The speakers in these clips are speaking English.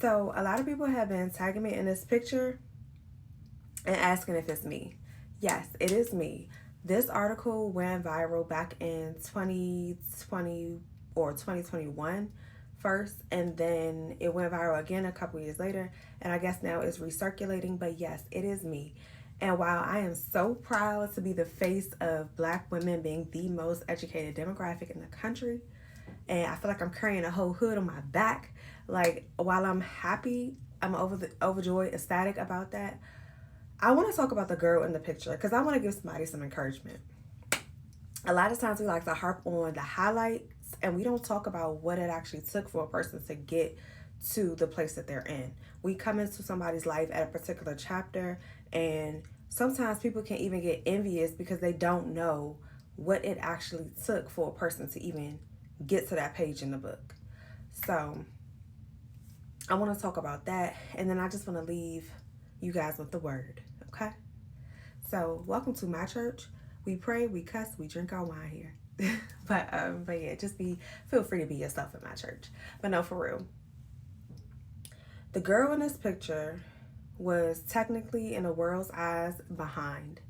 So a lot of people have been tagging me in this picture and asking if it's me. Yes, it is me. This article went viral back in 2020 or 2021 first, and then it went viral again a couple years later, and I guess now it's recirculating. But yes, it is me. And while I am so proud to be the face of Black women being the most educated demographic in the country, and I feel like I'm carrying a whole hood on my back, like while I'm happy, I'm overjoyed, ecstatic about that. I want to talk about the girl in the picture because I want to give somebody some encouragement. A lot of times we like to harp on the highlights and we don't talk about what it actually took for a person to get to the place that they're in. We come into somebody's life at a particular chapter, and sometimes people can even get envious because they don't know what it actually took for a person to even get to that page in the book. So I want to talk about that, and then I just want to leave you guys with the word, okay? So welcome to my church. We pray, we cuss, we drink our wine here. but yeah, feel free to be yourself in my church. But no, for real. The girl in this picture was technically, in the world's eyes, behind.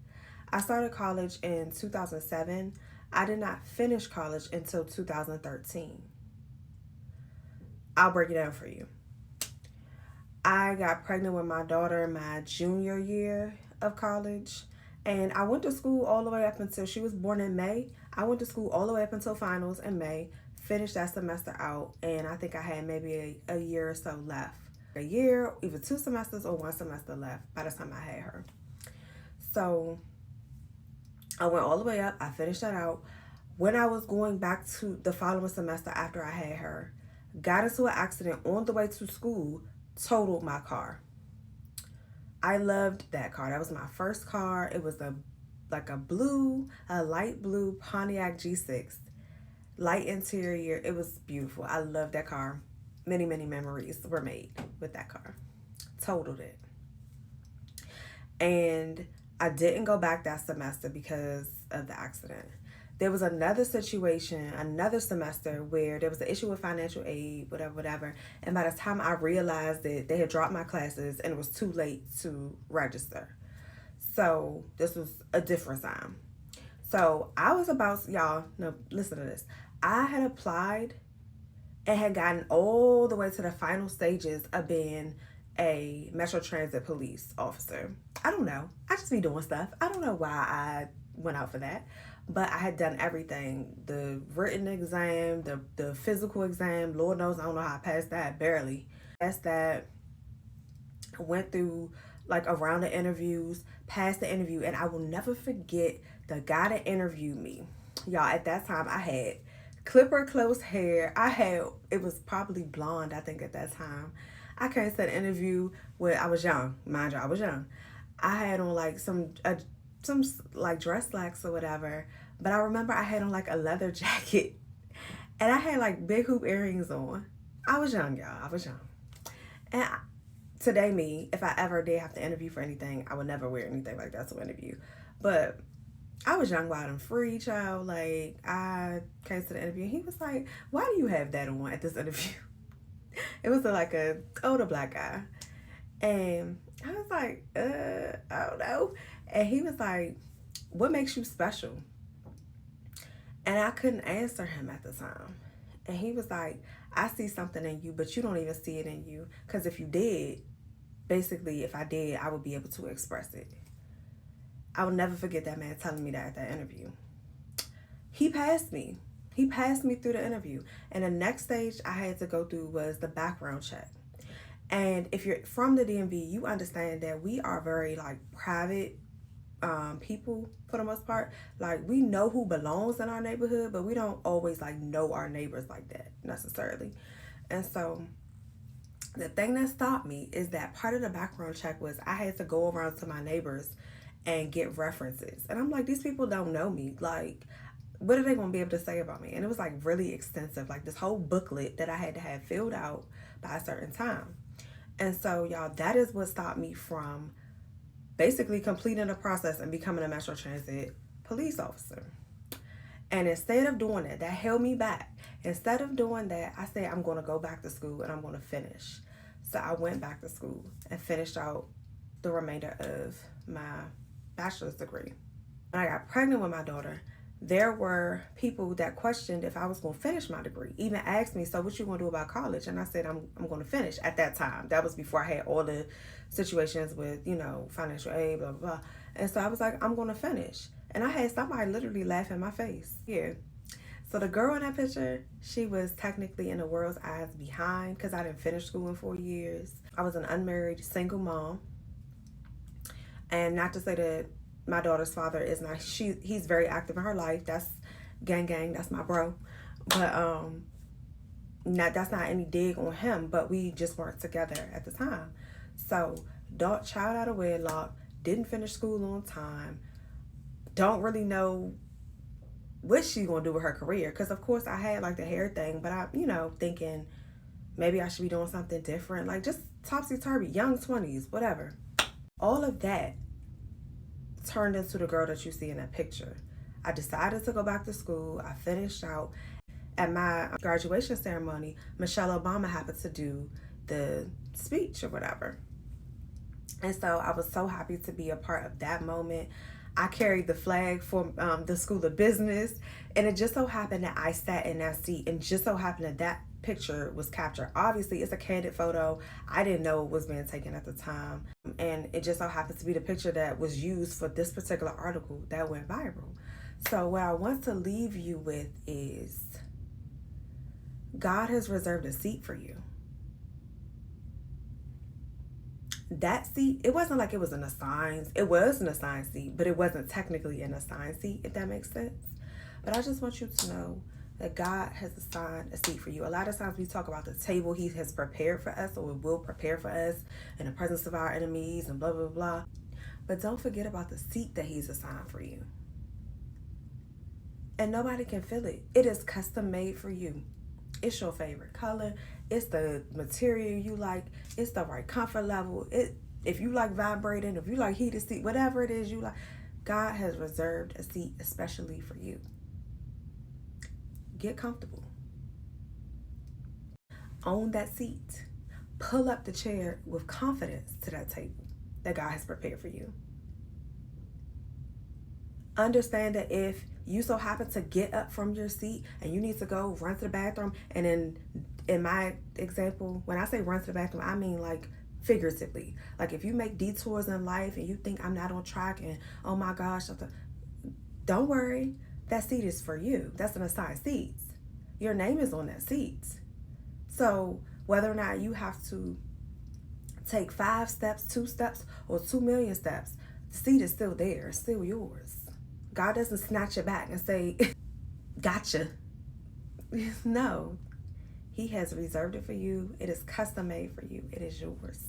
I started college in 2007. I did not finish college until 2013. I'll break it down for you. I got pregnant with my daughter my junior year of college, and I went to school all the way up until she was born in May. I went to school all the way up until finals in May, finished that semester out, and I think I had maybe a year or so left. A year, either 2 semesters or 1 semester left by the time I had her. So I went all the way up. I finished that out. When I was going back to the following semester after I had her, got into an accident on the way to school, totaled my car. I loved that car. That was my first car. It was a light blue Pontiac G6, light interior. It was beautiful. I loved that car. Many, many memories were made with that car. Totaled it. And I didn't go back that semester because of the accident. There was another situation, another semester, where there was an issue with financial aid, whatever. And by the time I realized that they had dropped my classes and it was too late to register. So this was a different time. So I was about, y'all, no, listen to this. I had applied and had gotten all the way to the final stages of being a Metro Transit police officer. I don't know. I just be doing stuff. I don't know why I went out for that. But I had done everything. The written exam, the physical exam. Lord knows I don't know how I passed that. Barely. Passed that. Went through like a round of interviews. Passed the interview. And I will never forget the guy that interviewed me. Y'all, at that time I had clipper close hair. It was probably blonde, I think, at that time. I came to the interview when I was young. Mind you, I was young. I had on like some like dress slacks or whatever, but I remember I had on like a leather jacket, and I had like big hoop earrings on. I was young, y'all. I was young. And today, me, if I ever did have to interview for anything, I would never wear anything like that to interview. But I was young, wild, and free, child. Like, I came to the interview, and he was like, "Why do you have that on at this interview?" It was like a older Black guy. And I was like, I don't know. And he was like, "What makes you special?" And I couldn't answer him at the time. And he was like, "I see something in you, but you don't even see it in you. Because if you did, basically, if I did, I would be able to express it." I will never forget that man telling me that at that interview. He passed me. He passed me through the interview. And the next stage I had to go through was the background check. And if you're from the DMV, you understand that we are very like private people for the most part. Like, we know who belongs in our neighborhood, but we don't always like know our neighbors like that necessarily. And so the thing that stopped me is that part of the background check was I had to go around to my neighbors and get references. And I'm like, these people don't know me. Like, what are they going to be able to say about me? And it was like really extensive, like this whole booklet that I had to have filled out by a certain time. And so, y'all, that is what stopped me from basically completing the process and becoming a Metro Transit police officer. And instead of doing that, that held me back. Instead of doing that, I said, I'm going to go back to school and I'm going to finish. So I went back to school and finished out the remainder of my bachelor's degree. When I got pregnant with my daughter, there were people that questioned if I was going to finish my degree, even asked me, so what you going to do about college? And I said, I'm going to finish at that time. That was before I had all the situations with, financial aid, blah, blah, blah. And so I was like, I'm going to finish. And I had somebody literally laugh in my face. Yeah. So the girl in that picture, she was technically in the world's eyes behind because I didn't finish school in 4 years. I was an unmarried single mom. And not to say that my daughter's father is not, he's very active in her life. That's gang, that's my bro. But that's not any dig on him, but we just weren't together at the time. So child out of wedlock, didn't finish school on time, don't really know what she gonna do with her career. Because of course I had like the hair thing, but I, thinking maybe I should be doing something different, like just topsy-turvy, young 20s, whatever. All of that turned into the girl that you see in that picture. I decided to go back to school. I finished out. At my graduation ceremony, Michelle Obama happened to do the speech or whatever. And so I was so happy to be a part of that moment. I carried the flag for the School of Business, and it just so happened that I sat in that seat, and just so happened that that picture was captured. Obviously, it's a candid photo. I didn't know it was being taken at the time, and it just so happens to be the picture that was used for this particular article that went viral. So what I want to leave you with is God has reserved a seat for you. That seat, it wasn't like it was an assigned, it was an assigned seat, but it wasn't technically an assigned seat, if that makes sense. But I just want you to know that God has assigned a seat for you. A lot of times we talk about the table He has prepared for us, or will prepare for us in the presence of our enemies and blah, blah, blah. But don't forget about the seat that He's assigned for you. And nobody can fill it. It is custom made for you. It's your favorite color. It's the material you like. It's the right comfort level. If you like vibrating, if you like heated seat, whatever it is you like, God has reserved a seat especially for you. Get comfortable. Own that seat. Pull up the chair with confidence to that table that God has prepared for you. Understand that if you so happen to get up from your seat and you need to go run to the bathroom, and in my example, when I say run to the bathroom, I mean like figuratively. Like if you make detours in life and you think I'm not on track and oh my gosh, don't worry, that seat is for you. That's an assigned seat. Your name is on that seat. So whether or not you have to take 5 steps, 2 steps, or 2 million steps, the seat is still there. It's still yours. God doesn't snatch it back and say, gotcha. No, He has reserved it for you. It is custom made for you. It is yours.